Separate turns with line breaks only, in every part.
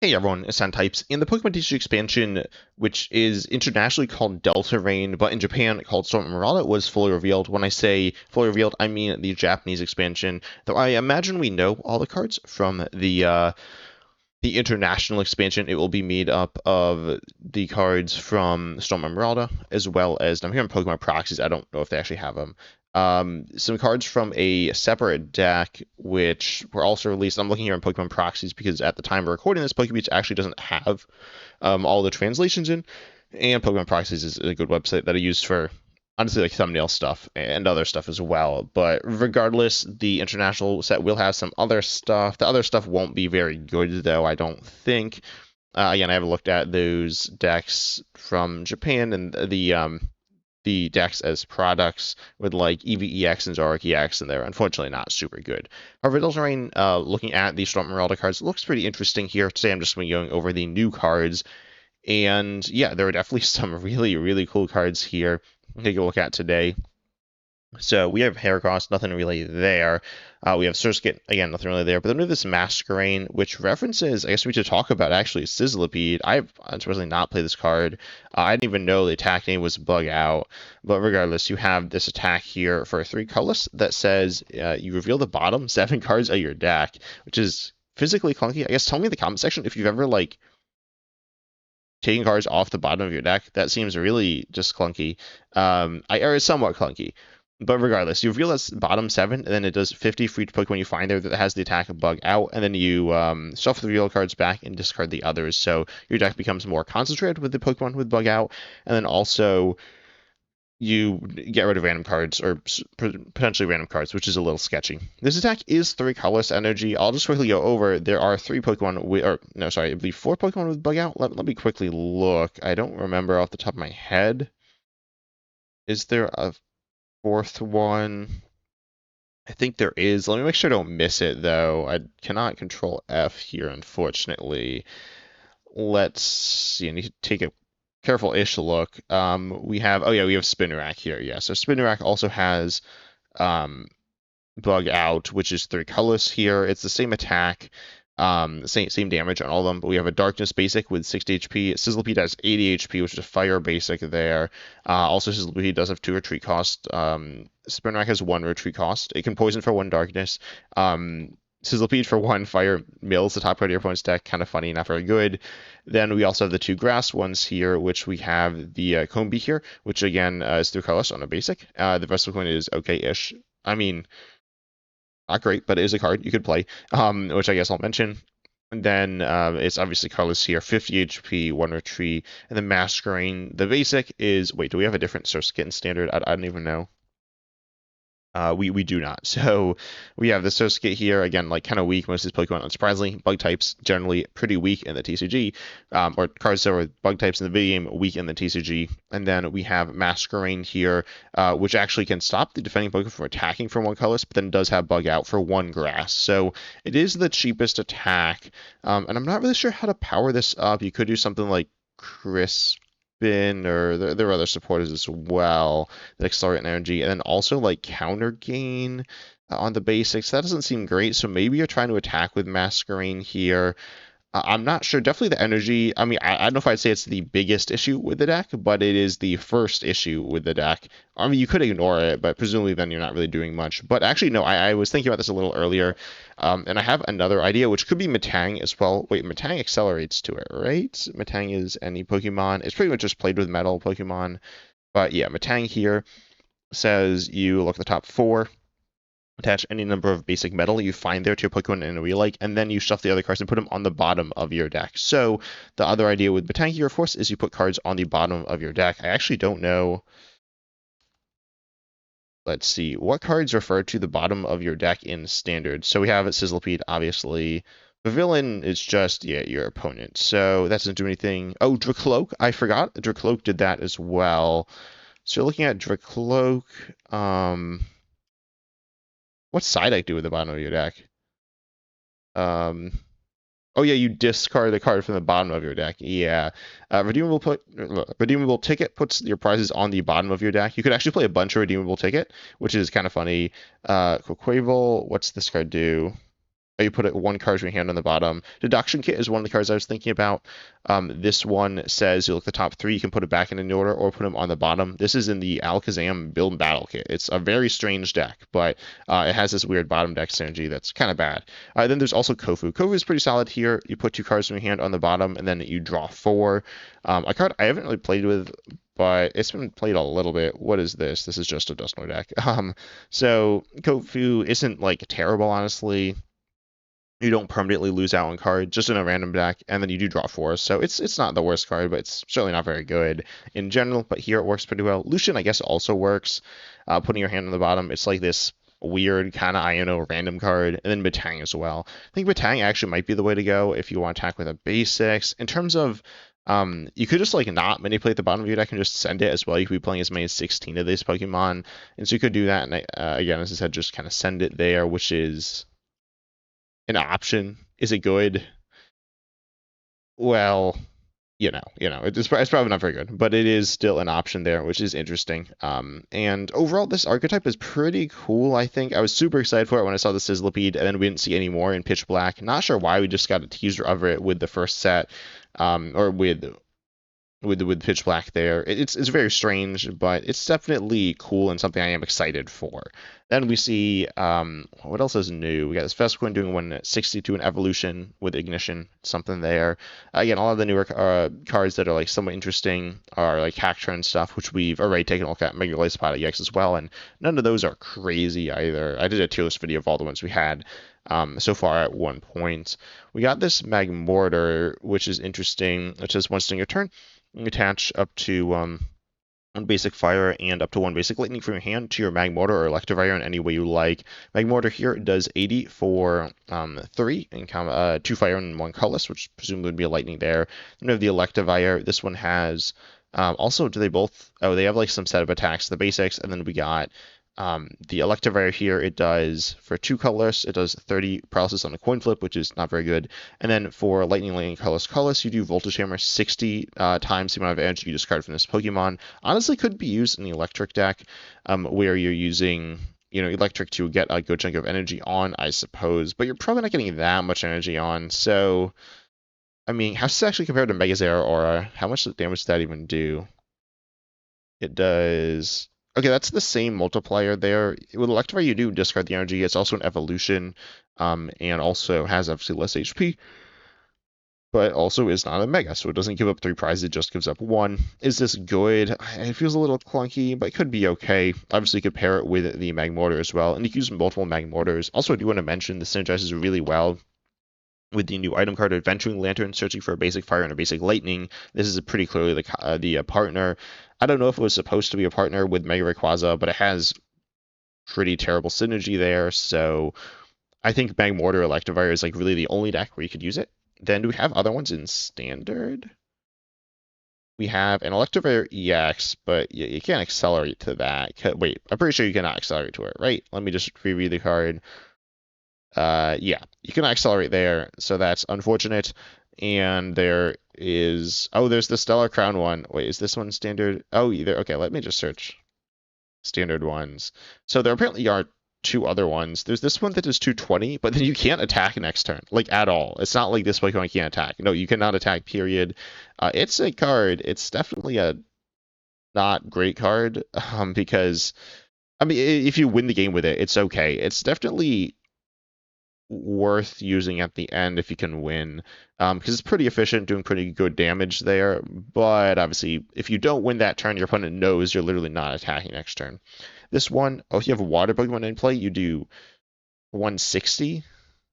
Hey everyone, it's Types. In the Pokemon TCG expansion, which is internationally called Delta Rain, but in Japan called Storm Emeralda, was fully revealed. When I say fully revealed, I mean the Japanese expansion. Though I imagine we know all the cards from the international expansion. It will be made up of the cards from Storm Emeralda, as well as I'm here in Pokemon Proxies. I don't know if they actually have them. Some cards from a separate deck, which were also released. I'm looking here in Pokemon Proxies because at the time we're recording this, Pokebeats actually doesn't have all the translations in, and Pokemon Proxies is a good website that I use for honestly like thumbnail stuff and other stuff as well. But regardless, the international set will have some other stuff. The other stuff won't be very good though, I don't think. Again, I haven't looked at those decks from Japan and the decks as products with like EVEX and Zoroark EX, and they're unfortunately not super good. However, Deltarune, looking at the Storm Emeralda cards, looks pretty interesting here. Today I'm just going to be going over the new cards, and yeah, there are definitely some really, really cool cards here. Take a look at today. So we have Heracross, nothing really there. We have Surskit, again, nothing really there. But then we have this Masquerain, which references, I guess we should talk about actually Sizzlipede. I've unfortunately not played this card. I didn't even know the attack name was Bug Out. But regardless, you have this attack here for 3 colorless that says you reveal the bottom 7 cards of your deck, which is physically clunky. I guess tell me in the comment section if you've ever like taking cards off the bottom of your deck. That seems really just clunky. Or it's somewhat clunky. But regardless, you reveal that bottom 7, and then it does 50 for each Pokemon you find there that has the attack Bug Out, and then you shuffle the reveal cards back and discard the others. So your deck becomes more concentrated with the Pokemon with Bug Out, and then also you get rid of random cards, or potentially random cards, which is a little sketchy. This attack is 3 colorless energy. I'll just quickly go over. There are 3 Pokemon with, or no, sorry, I believe 4 Pokemon with Bug Out. Let me quickly look. I don't remember off the top of my head. Is there a 4th one? I think there is. Let me make sure I don't miss it, though. I cannot control F here, unfortunately. Let's see. I need to take a careful-ish look. We have, oh yeah, we have Spinarak here. Yeah, so Spinarak also has Bug Out, which is 3 colorless here. It's the same attack. Same damage on all of them, but we have a Darkness basic with 60 HP. Sizzlipede has 80 HP, which is a Fire basic there. Also, Sizzlipede does have 2 retreat cost. Spinarak has 1 retreat cost. It can poison for 1 Darkness. Sizzlipede for 1 Fire mills the top card of your opponent's deck. Kind of funny, not very good. Then we also have the 2 grass ones here, which we have the Combi here, which again is 3 colors on a basic. The rest of the coin is okay-ish. I mean, not great, but it is a card you could play, which I guess I'll mention. And then it's obviously colorless here, 50 HP, 1 retreat, and then Masquerain. The basic is, wait, do we have a different Surskit in standard? I don't even know. We do not. So we have the Surskit here, again, like kind of weak. Most of these Pokemon, unsurprisingly, bug types generally pretty weak in the TCG, or cards that were bug types in the video game, weak in the TCG. And then we have Masquerain here, which actually can stop the defending Pokemon from attacking for 1 colorless, but then does have Bug Out for 1 grass. So it is the cheapest attack, and I'm not really sure how to power this up. You could do something like Crisp, or there are other supporters as well that accelerate energy, and then also like counter gain on the basics. That doesn't seem great, so maybe you're trying to attack with Masquerain here. I'm not sure. Definitely the energy. I mean, I don't know if I'd say it's the biggest issue with the deck, but it is the first issue with the deck. I mean, you could ignore it, but presumably then you're not really doing much. But actually, no, I was thinking about this a little earlier, and I have another idea, which could be Metang as well. Wait, Metang accelerates to it, right? Metang is any Pokemon. It's pretty much just played with metal Pokemon. But yeah, Metang here says you look at the top 4. Attach any number of basic metal you find there to your Pokemon in a wheel like, and then you shuffle the other cards and put them on the bottom of your deck. So the other idea with Batangi, of course, is you put cards on the bottom of your deck. I actually don't know. Let's see. What cards refer to the bottom of your deck in Standard? So we have Sizzlipede, obviously. The villain is just, yeah, your opponent. So that doesn't do anything. Oh, Dracloak. I forgot. Dracloak did that as well. So you're looking at Dracloak. What's Psyduck do with the bottom of your deck? Oh yeah, you discard the card from the bottom of your deck. Yeah. Redeemable ticket puts your prizes on the bottom of your deck. You could actually play a bunch of redeemable ticket, which is kind of funny. Quavel, what's this card do? you put it one card from your hand on the bottom. Deduction Kit is one of the cards I was thinking about. This one says you look the top three, you can put it back in an order or put them on the bottom. This is in the Alakazam Build Battle Kit. It's a very strange deck, but it has this weird bottom deck synergy that's kind of bad. Then there's also Kofu. Kofu is pretty solid here. You put two cards from your hand on the bottom, and then you draw four. A card I haven't really played with, but it's been played a little bit. What is this? This is just a Dusknoir deck. So Kofu isn't like terrible, honestly. You don't permanently lose out on card just in a random deck, and then you do draw four. So it's not the worst card, but it's certainly not very good in general. But here it works pretty well. Lucian, I guess, also works. Putting your hand on the bottom, it's like this weird kind of Iono random card, and then Batang as well. I think Batang actually might be the way to go if you want to attack with a basics. In terms of you could just like not manipulate the bottom of your deck and just send it as well. You could be playing as many as 16 of these Pokemon, and so you could do that. And again, as I said, just kind of send it there, which is an option. Is it good? Well, it's probably not very good, but it is still an option there, which is interesting. And overall, this archetype is pretty cool, I think. I was super excited for it when I saw the Sizzlipede, and then we didn't see any more in Pitch Black. Not sure why we just got a teaser of it with the first set, or with Pitch Black there. It's very strange, but it's definitely cool and something I am excited for. Then we see what else is new? We got this Vespiquen doing 162 in Evolution with Ignition, something there. Again, a lot of the newer cards that are like somewhat interesting are like Hackturn stuff, which we've already taken a look at, Mega Pod EX as well, and none of those are crazy either. I did a tier list video of all the ones we had so far at one point. We got this Magmortar, which is interesting. It says once during your turn, you attach up to one basic fire and up to one basic lightning from your hand to your Magmortar or Electivire in any way you like. Magmortar here does 80 for 3 and 2 fire and 1 colorless, which presumably would be a lightning there. Then we have the Electivire. This one has also, do they both? Oh, they have like some set of attacks, the basics, and then we got the Electivire here, it does, for 2 colorless, it does 30 paralysis on a coin flip, which is not very good. And then for lightning colorless, you do Voltage Hammer 60 times the amount of energy you discard from this Pokemon. Honestly, could be used in the electric deck, where you're using, electric to get a good chunk of energy on, I suppose. But you're probably not getting that much energy on, so I mean, how's this actually compared to Megazera Aura? How much damage does that even do? It does. Okay, that's the same multiplier there. With Electivire, you do discard the energy. It's also an evolution, and also has obviously less HP, but also is not a Mega, so it doesn't give up 3 prizes, it just gives up 1. Is this good? It feels a little clunky, but it could be okay. Obviously, you could pair it with the Magmortar as well, and you can use multiple Magmortars. Also, I do want to mention this synergizes really well with the new item card Adventuring Lantern, searching for a basic fire and a basic lightning. This is pretty clearly the partner. I don't know if it was supposed to be a partner with Mega Rayquaza, but it has pretty terrible synergy there, so I think Magmortar Electivire is like really the only deck where you could use it. Then do we have other ones in Standard? We have an Electivire EX, but you can't accelerate to that. Wait, I'm pretty sure you cannot accelerate to it, right? Let me just reread the card. Yeah, you can accelerate there, so that's unfortunate. And there is, there's the Stellar Crown one. Wait, is this one standard? Oh, either. Okay, let me just search standard ones. So there apparently are 2 other ones. There's this one that is 220, but then you can't attack next turn, like at all. It's not like this Pokemon can't attack. No, you cannot attack, period. It's a card. It's definitely a not great card, because, I mean, if you win the game with it, it's okay. It's definitely worth using at the end if you can win, because it's pretty efficient, doing pretty good damage there. But obviously, if you don't win that turn, your opponent knows you're literally not attacking next turn. This one, if you have a water Pokemon in play, you do 160.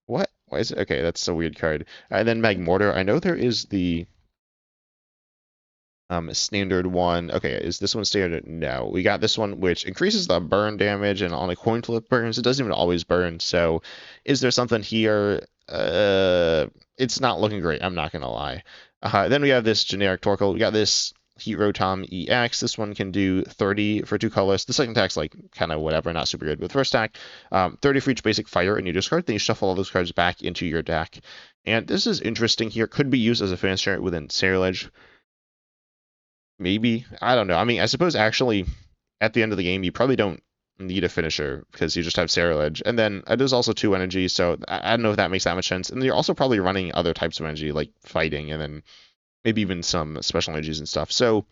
What? Why is it? Okay, that's a weird card. And then Magmortar. I know there is the standard one. Okay, is this one standard? No. We got this one, which increases the burn damage, and on a coin flip burns. It doesn't even always burn. So, is there something here? It's not looking great. I'm not gonna lie. Then we have this generic Torkoal. We got this Heat Rotom EX. This one can do 30 for 2 colors. The second attack's like kind of whatever, not super good. With first attack, 30 for each basic fire in your discard. Then you shuffle all those cards back into your deck. And this is interesting here. Could be used as a fan share within Sacrilege. Maybe. I don't know. I mean, I suppose actually at the end of the game, you probably don't need a finisher because you just have Ledge. And then it is also 2 energy, so I don't know if that makes that much sense. And you're also probably running other types of energy like fighting and then maybe even some special energies and stuff. So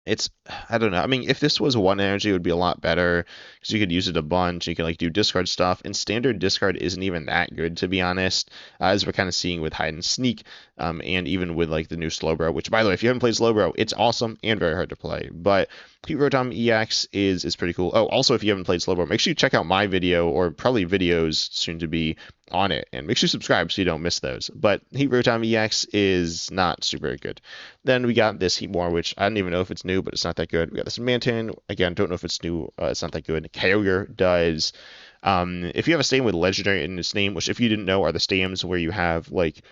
it's I don't know. I mean, if this was 1 energy, it would be a lot better because you could use it a bunch. You can like do discard stuff, and standard discard isn't even that good to be honest, as we're kind of seeing with hide and sneak, and even with like the new Slowbro. Which, by the way, if you haven't played Slowbro, it's awesome and very hard to play. But Heat Rotom EX is pretty cool. Oh, also, if you haven't played Slowbro, make sure you check out my video or probably videos soon to be on it, and make sure you subscribe so you don't miss those. But Heat Rotom EX is not super good. Then we got this Heatmor, which I don't even know if it's new, but it's not that good. We got this Manton. Again, don't know if it's new. It's not that good. Kyogre does. If you have a stadium with legendary in its name, which if you didn't know are the stadiums where you have like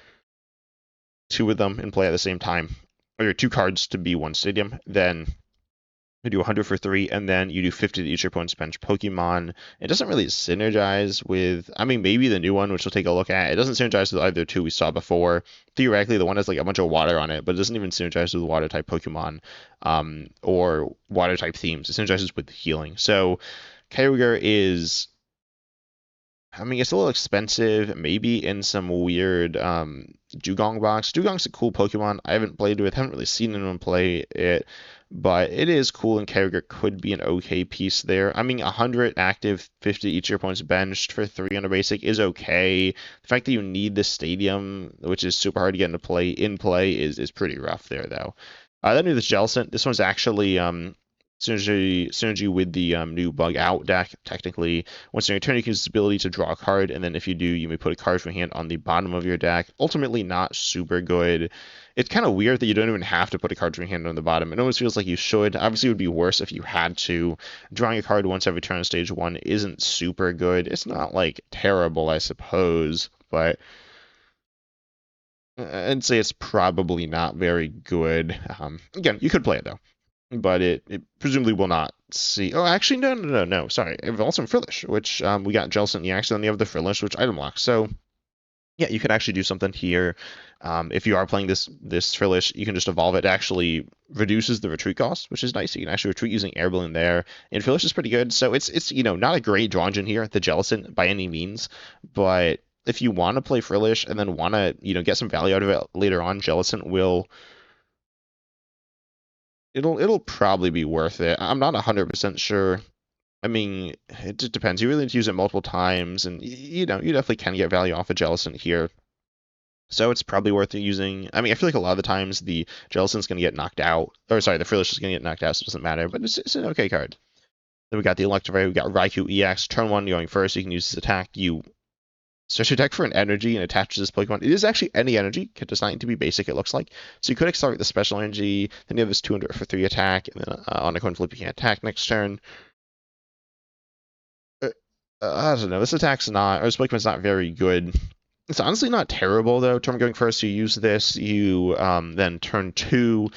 2 of them in play at the same time, or 2 cards to be one stadium, then you do 100 for 3, and then you do 50 to each your opponent's bench Pokemon. It doesn't really synergize with, I mean, maybe the new one, which we'll take a look at. It doesn't synergize with either 2 we saw before. Theoretically, the one has like a bunch of water on it, but it doesn't even synergize with water type Pokemon, or water type themes. It synergizes with healing. So Kyogre is, I mean, it's a little expensive, maybe in some weird Dugong box. Dugong's a cool Pokemon. I haven't played with, haven't really seen anyone play it, but it is cool, and Kyogre could be an okay piece there. I mean, 100 active, 50 each of your opponent's benched for 300 basic is okay. The fact that you need the stadium, which is super hard to get into play, is pretty rough there, though. Then we have this Jellicent. This one's actually synergy with the new bug out deck. Technically, once in your turn, you can use this ability to draw a card, and then if you do, you may put a card from your hand on the bottom of your deck. Ultimately, not super good. It's kind of weird that you don't even have to put a card from your hand on the bottom. It almost feels like you should. Obviously, it would be worse if you had to. Drawing a card once every turn on stage 1 isn't super good. It's not like terrible, I suppose, but I'd say it's probably not very good. Again, you could play it though, but it presumably will not see. Oh, actually, no. Sorry, it also in Frillish, which we got Jellicent EX, and then you have the Frillish, which item lock. So yeah, you could actually do something here. If you are playing this Frillish, you can just evolve it. It actually reduces the retreat cost, which is nice. You can actually retreat using Air Balloon there, and Frillish is pretty good. So it's not a great draw engine here, the Jellicent by any means, but if you want to play Frillish and then want to get some value out of it later on, Jellicent will. It'll probably be worth it. I'm not 100% sure. I mean, it just depends. You really need to use it multiple times, and you definitely can get value off of Jellicent here. So it's probably worth it using. I mean, I feel like a lot of the times the Jellicent's going to get knocked out. Or sorry, the Frillish is going to get knocked out, so it doesn't matter. But it's an okay card. Then we got the Electivire. We got Raikou EX. Turn 1 going first. You can use this attack. You search your deck for an energy and attach to this Pokemon. It is actually any energy. It does not need to be basic, it looks like. So you could accelerate the special energy. Then you have this 200 for 3 attack. And then on a coin flip, you can attack next turn. I don't know. This attack's not, or this Pokemon's not very good. It's honestly not terrible, though. Turn going first, you use this. You then turn 2,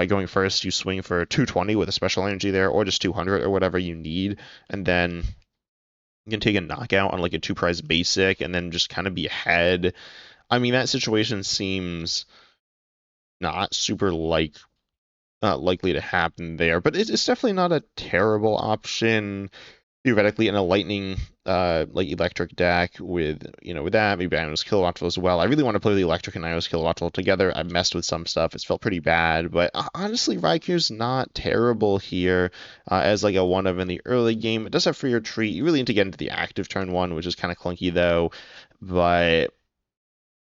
going first, you swing for 220 with a special energy there, or just 200 or whatever you need. And then you can take a knockout on like a 2-prize basic and then just kind of be ahead. I mean, that situation seems not super likely to happen there, but it's definitely not a terrible option. Theoretically, in a lightning like electric deck with that, maybe Iono's Kilowatt as well. I really want to play the electric and Iono's Kilowatt together. I've messed with some stuff. It's felt pretty bad, but honestly, Raikou's not terrible here as like a one of in the early game. It does have free retreat. You really need to get into the active turn 1, which is kind of clunky though, but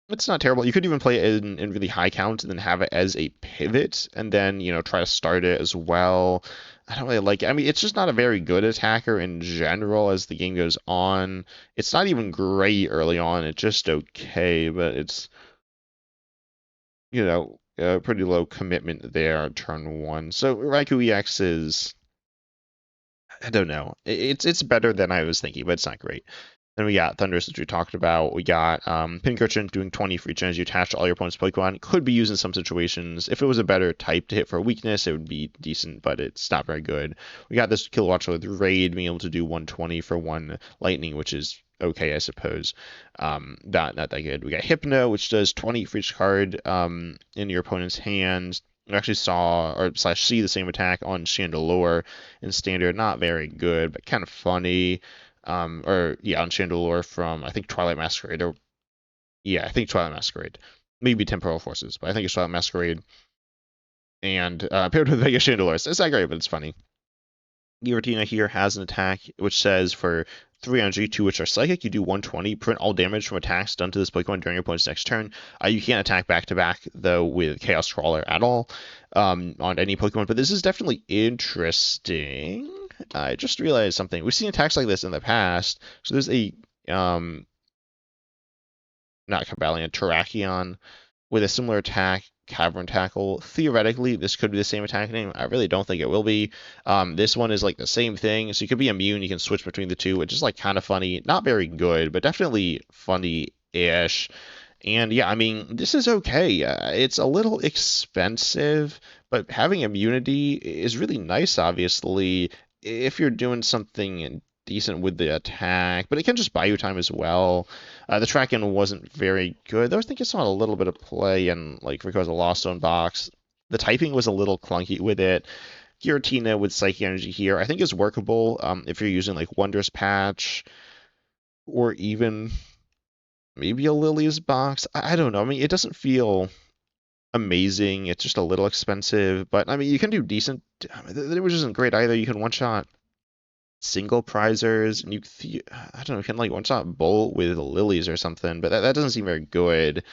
it's not terrible. You could even play it in really high count and then have it as a pivot and then, try to start it as well. I don't really like it. I mean, it's just not a very good attacker in general as the game goes on. It's not even great early on. It's just okay, but it's, pretty low commitment there on turn 1. So Raikou EX is, I don't know. It's better than I was thinking, but it's not great. Then we got Thundurus, which we talked about. We got Pincurchin doing 20 for each energy attached to all your opponent's Pokemon. Could be used in some situations. If it was a better type to hit for a weakness, it would be decent, but it's not very good. We got this Kilowatt with Raid being able to do 120 for 1 Lightning, which is okay, I suppose. Not that good. We got Hypno, which does 20 for each card in your opponent's hand. We actually saw or slash see the same attack on Chandelure in standard. Not very good, but kind of funny. Or yeah, on Chandelure from I think Twilight Masquerade, or yeah, I think Twilight Masquerade, maybe Temporal Forces, but I think it's Twilight Masquerade. And paired with Vega Chandelure, it's not great, but it's funny. Giratina here has an attack which says for 3 energy, 2 which are psychic, you do 120, prevent all damage from attacks done to this Pokemon during your opponent's next turn. You can't attack back to back, though, with Chaos Crawler at all on any Pokemon, but this is definitely interesting. I just realized something. We've seen attacks like this in the past. So there's a, not Cobalion, Terrakion with a similar attack, Cavern Tackle. Theoretically, this could be the same attack name. I really don't think it will be. This one is like the same thing, so you could be immune. You can switch between the two, which is like kind of funny. Not very good, but definitely funny-ish. And yeah, I mean, this is okay. It's a little expensive, but having immunity is really nice, obviously, if you're doing something decent with the attack, but it can just buy you time as well. The track-in wasn't very good, though I think I saw a little bit of play in, like, Rayquaza Lost Zone box. The typing was a little clunky with it. Giratina with Psychic Energy here, I think is workable if you're using, like, Wondrous Patch, or even maybe a Lily's box. I don't know. I mean, it doesn't feel amazing. It's just a little expensive, but, I mean, you can do decent, which isn't great either. You can one-shot single prizers, and I don't know, you can like one-shot Bolt with lilies or something, but that doesn't seem very good.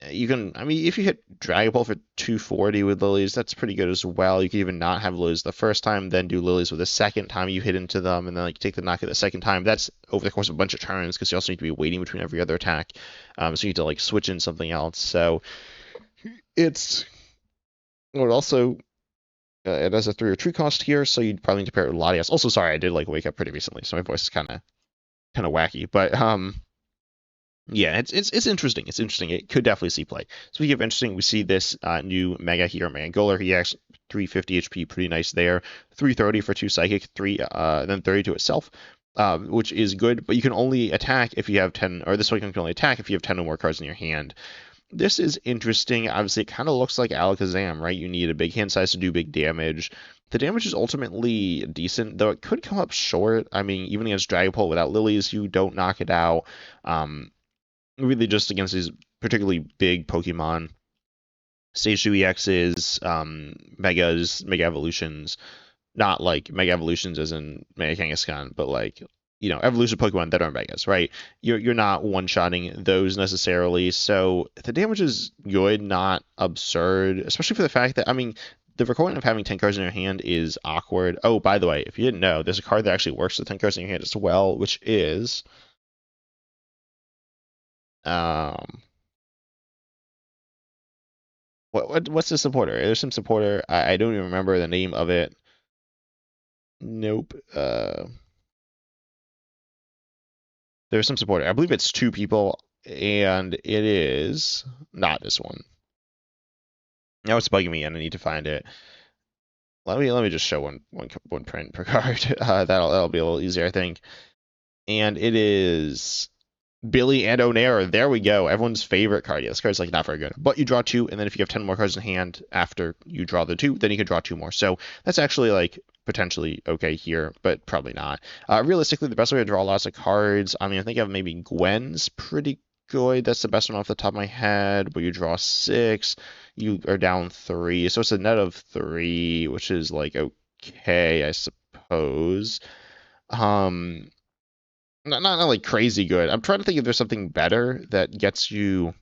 You can, I mean, if you hit Dragon Ball for 240 with lilies, that's pretty good as well. You can even not have lilies the first time, then do lilies with the second time you hit into them, and then like take the knockout the second time. That's over the course of a bunch of turns, because you also need to be waiting between every other attack. So you need to like switch in something else. So it's, well, also it has a 3 or 2 cost here, so you'd probably need to pair it with Latias. Also, sorry, I did like wake up pretty recently, so my voice is kind of wacky. But yeah, it's interesting. It's interesting. It could definitely see play. Speaking of interesting, we see this new Mega here, Mangoler. He acts 350 HP, pretty nice there. 330 for 2 Psychic, then 30 to itself, which is good. But you can only attack if you have 10, or this Pokemon can only attack if you have 10 or more cards in your hand. This is interesting. Obviously, it kind of looks like Alakazam, right? You need a big hand size to do big damage. The damage is ultimately decent, though it could come up short. I mean, even against Dragapult without Lilies, you don't knock it out. Really just against these particularly big Pokemon. Stage 2 EXs, Mega Evolutions. Not like Mega Evolutions as in Mega Kangaskhan, but like evolution Pokemon that are Megas, right? You're not one-shotting those necessarily, so the damage is good, not absurd, especially for the fact that, I mean, the requirement of having 10 cards in your hand is awkward. Oh, by the way, if you didn't know, there's a card that actually works with 10 cards in your hand as well, which is what's the supporter? There's some supporter. I don't even remember the name of it. Nope. There's some supporter. I believe it's 2 people, and it is not this one. Now it's bugging me, and I need to find it. Let me just show one print per card. That'll be a little easier, I think. And it is Billy and Onera. There we go. Everyone's favorite card. Yeah, this card's like not very good. But you draw 2, and then if you have 10 more cards in hand after you draw the 2, then you can draw 2 more. So that's actually like potentially okay here, but probably not. Realistically, the best way to draw lots of cards, I mean, I think I have maybe Gwen's pretty good. That's the best one off the top of my head. But you draw 6, you are down 3, so it's a net of 3, which is like okay, I suppose. Not like crazy good. I'm trying to think if there's something better that gets you,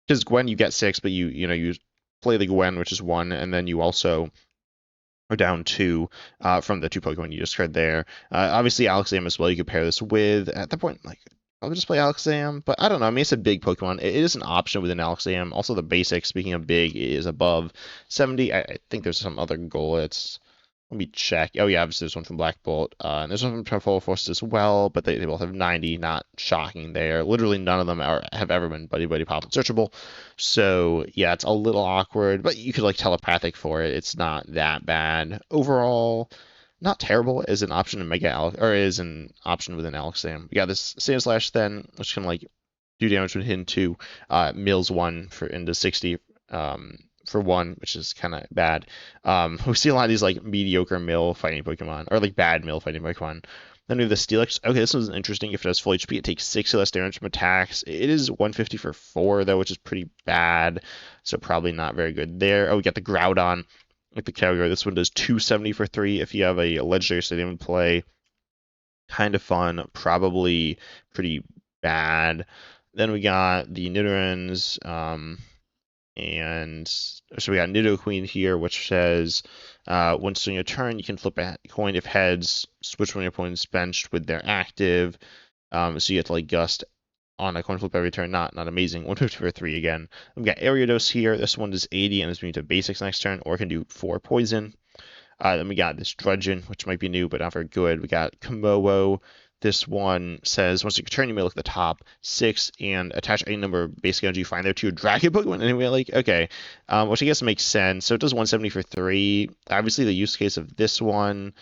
because Gwen you get 6, but you play the Gwen, which is 1, and then you also are down 2 from the 2 Pokemon you just heard there. Obviously Alakazam as well. You could pair this with, at that point, like, I'll just play Alakazam, but I don't know. I mean, it's a big Pokemon. It is an option within Alakazam. Also, the basic, speaking of big, is above 70. I think there's some other goal. Let me check. Oh, yeah, obviously there's one from Black Bolt. And there's one from Temporal Forces as well, but they both have 90. Not shocking there. Literally none of them have ever been Buddy Buddy Pop and searchable. So, yeah, it's a little awkward, but you could, like, telepathic for it. It's not that bad. Overall, not terrible as an option in or as an option within Alakazam. We got this Sandslash then, which can, like, do damage with hit 2. Mills 1 for into 60. for one, which is kind of bad. We see a lot of these like mediocre mill fighting Pokemon, or like bad mill fighting Pokemon. Then we have the Steelix. Okay, this one's interesting. If it has full HP, it takes 60 less damage from attacks. It is 150 for 4, though, which is pretty bad. So probably not very good there. Oh, we got the Groudon with the category. This one does 270 for 3 if you have a legendary stadium in play. Kind of fun, probably pretty bad. Then we got the Nidorans, and so we got Nidoqueen here, which says once during your turn, you can flip a coin if heads, switch one of your opponent's benched with their active. So you get to like Gust on a coin flip every turn. Not amazing. 150 for 3 again. We got Ariados here. This one does 80 and is moving to basics next turn, or can do 4 poison. Then we got this Drudgeon, which might be new, but not very good. We got Komodo. This one says, once you turn, you may look at the top 6 and attach any number of basic energy you find there to your Dragon Pokemon. And we're like, okay, which I guess makes sense. So it does 170 for 3. Obviously, the use case of this one,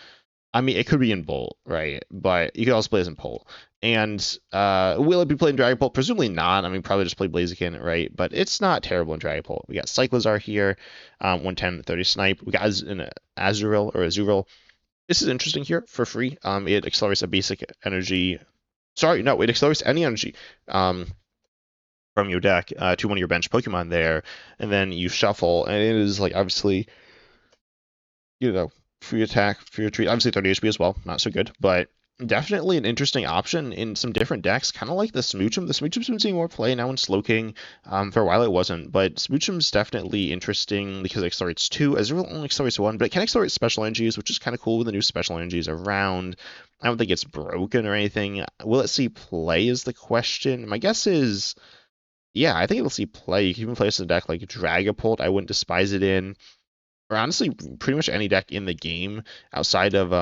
I mean, it could be in Bolt, right? But you could also play as in Bolt. And will it be played in Dragon Bolt? Presumably not. I mean, probably just play Blaziken, right? But it's not terrible in Dragon Bolt. We got Cyclizar here, 110, 30 Snipe. We got an Azurill or Azurill. This is interesting here for free. It accelerates a basic energy. Sorry, no, it accelerates any energy from your deck to one of your bench Pokemon there. And then you shuffle. And it is, like, obviously, you know, free attack, free retreat. Obviously 30 HP as well. Not so good. But definitely an interesting option in some different decks, kind of like the Smoochum. The Smoochum's been seeing more play now in Slowking. For a while it wasn't, but Smoochum's definitely interesting because it accelerates 2. Azurill only accelerates 1, but it can accelerate special energies, which is kind of cool with the new special energies around. I don't think it's broken or anything. Will it see play is the question. My guess is, yeah, I think it'll see play. You can even play this in a deck like Dragapult. I wouldn't despise it in, or honestly, pretty much any deck in the game outside of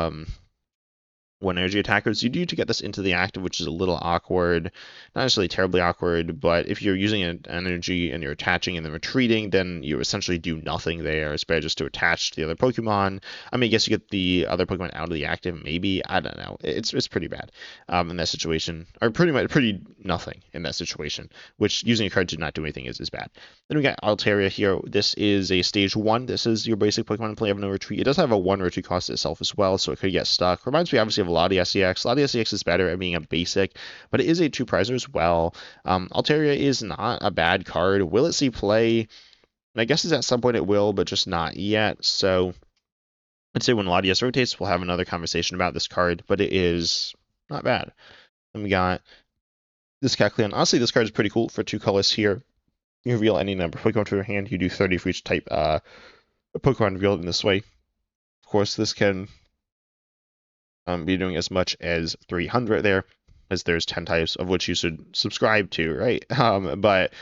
one energy attackers. You do to get this into the active, which is a little awkward. Not necessarily terribly awkward, but if you're using an energy and you're attaching and then retreating, then you essentially do nothing there. It's better just to attach to the other Pokemon. I mean, I guess you get the other Pokemon out of the active, maybe. I don't know. It's pretty bad in that situation. Or pretty nothing in that situation, which using a card to not do anything is bad. Then we got Altaria here. This is a stage 1. This is your basic Pokemon in play of no retreat. It does have a 1 retreat cost itself as well, so it could get stuck. Reminds me obviously of Latias SCX. Latias SCX is better at being a basic, but it is a 2-prizer as well. Altaria is not a bad card. Will it see play? I guess at some point it will, but just not yet. So I'd say when Latias rotates, we'll have another conversation about this card, but it is not bad. Then we got this Kecleon. Honestly, this card is pretty cool for 2 colors here. You reveal any number of Pokemon to your hand. You do 30 for each type Pokemon revealed in this way. Of course, this can be doing as much as 300 there, as there's 10 types of which you should subscribe to, right? But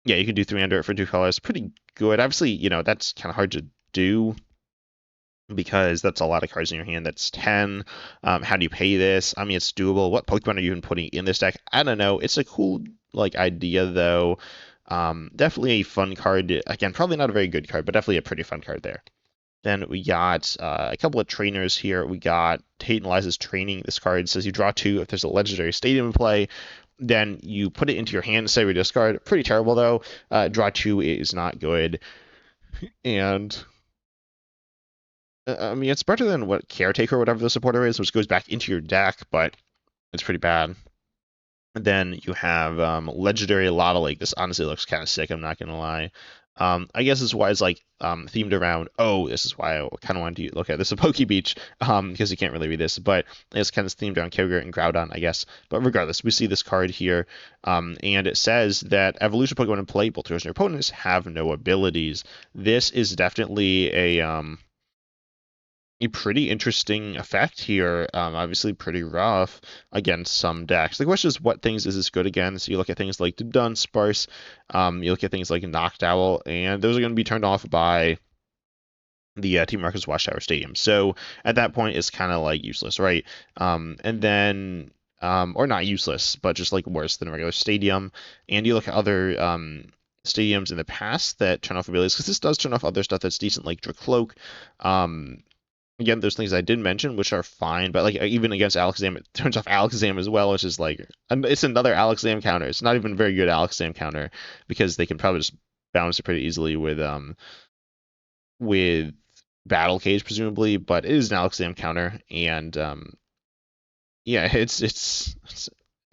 yeah, you can do 300 for 2 colors. Pretty good. Obviously, you know, that's kind of hard to do because that's a lot of cards in your hand. That's 10. How do you pay this? I mean, it's doable. What Pokemon are you even putting in this deck? I don't know. It's a cool like idea though. Definitely a fun card. Again, probably not a very good card, but definitely a pretty fun card there. Then we got a couple of trainers here. We got Tate and Liza's Training. This card says you draw 2 if there's a legendary stadium in play. Then you put it into your hand, say we discard. Pretty terrible though. Draw 2 is not good. And I mean, it's better than what Caretaker or whatever the supporter is, which goes back into your deck, but it's pretty bad. And then you have Legendary Lava Lake. This honestly looks kind of sick, I'm not going to lie. I guess this is why it's like themed around, this is why I kind of wanted to look at this, a Poke Beach, because you can't really read this, but it's kind of themed around Kyogre and Groudon, I guess. But regardless, we see this card here, and it says that evolution Pokemon in play, both yours and your opponents, have no abilities. This is definitely a pretty interesting effect here. Obviously pretty rough against some decks. The question is, what things is this good against? So you look at things like Dunsparce, you look at things like Noctowl, and those are going to be turned off by the Team Rocket's Watchtower Stadium. So at that point, it's kind of like useless, right? And then, or not useless, but just like worse than a regular stadium. And you look at other stadiums in the past that turn off abilities, because this does turn off other stuff that's decent, like Dracloak. Again, there's things I did mention which are fine, but like even against Alakazam, it turns off Alakazam as well, which is like, it's another Alakazam counter. It's not even a very good Alakazam counter because they can probably just balance it pretty easily with Battle Cage presumably, but it is an Alakazam counter, and yeah, it's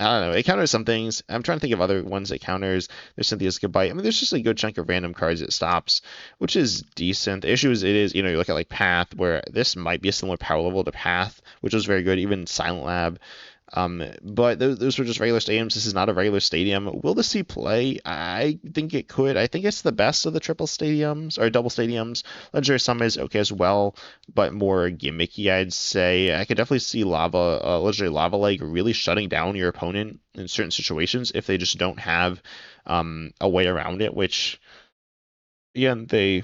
I don't know. It counters some things. I'm trying to think of other ones it counters. There's Cynthia's Goodbye. I mean, there's just a good chunk of random cards it stops, which is decent. The issue is it is, you look at like Path, where this might be a similar power level to Path, which was very good. Even Silent Lab. But those were just regular stadiums. This is not a regular stadium. Will this see play? I think it could. I think it's the best of the triple stadiums or double stadiums. Legendary Summon is okay as well, but more gimmicky, I'd say. I could definitely see Legendary Lava Lake really shutting down your opponent in certain situations if they just don't have a way around it, which, again, they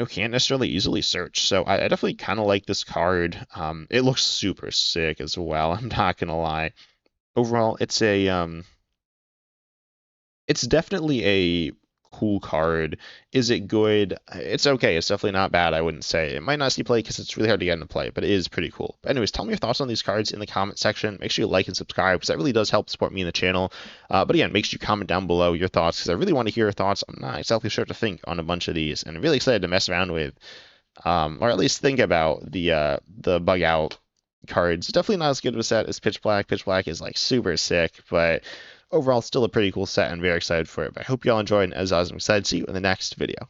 can't necessarily easily search. So I definitely kind of like this card. It looks super sick as well. I'm not gonna lie. Overall, it's definitely a cool card. Is it good? It's okay. It's definitely not bad. I wouldn't say it might not see play because it's really hard to get into play, but it is pretty cool. But anyways, tell me your thoughts on these cards in the comment section. Make sure you like and subscribe because that really does help support me in the channel. But again, make sure you comment down below your thoughts because I really want to hear your thoughts. I'm not exactly sure what to think on a bunch of these, and I'm really excited to mess around with, or at least think about the bug out cards. Definitely not as good of a set as Pitch Black. Pitch Black is like super sick, but overall still a pretty cool set and very excited for it. But I hope you all enjoyed, and as always, I'm excited to see you in the next video.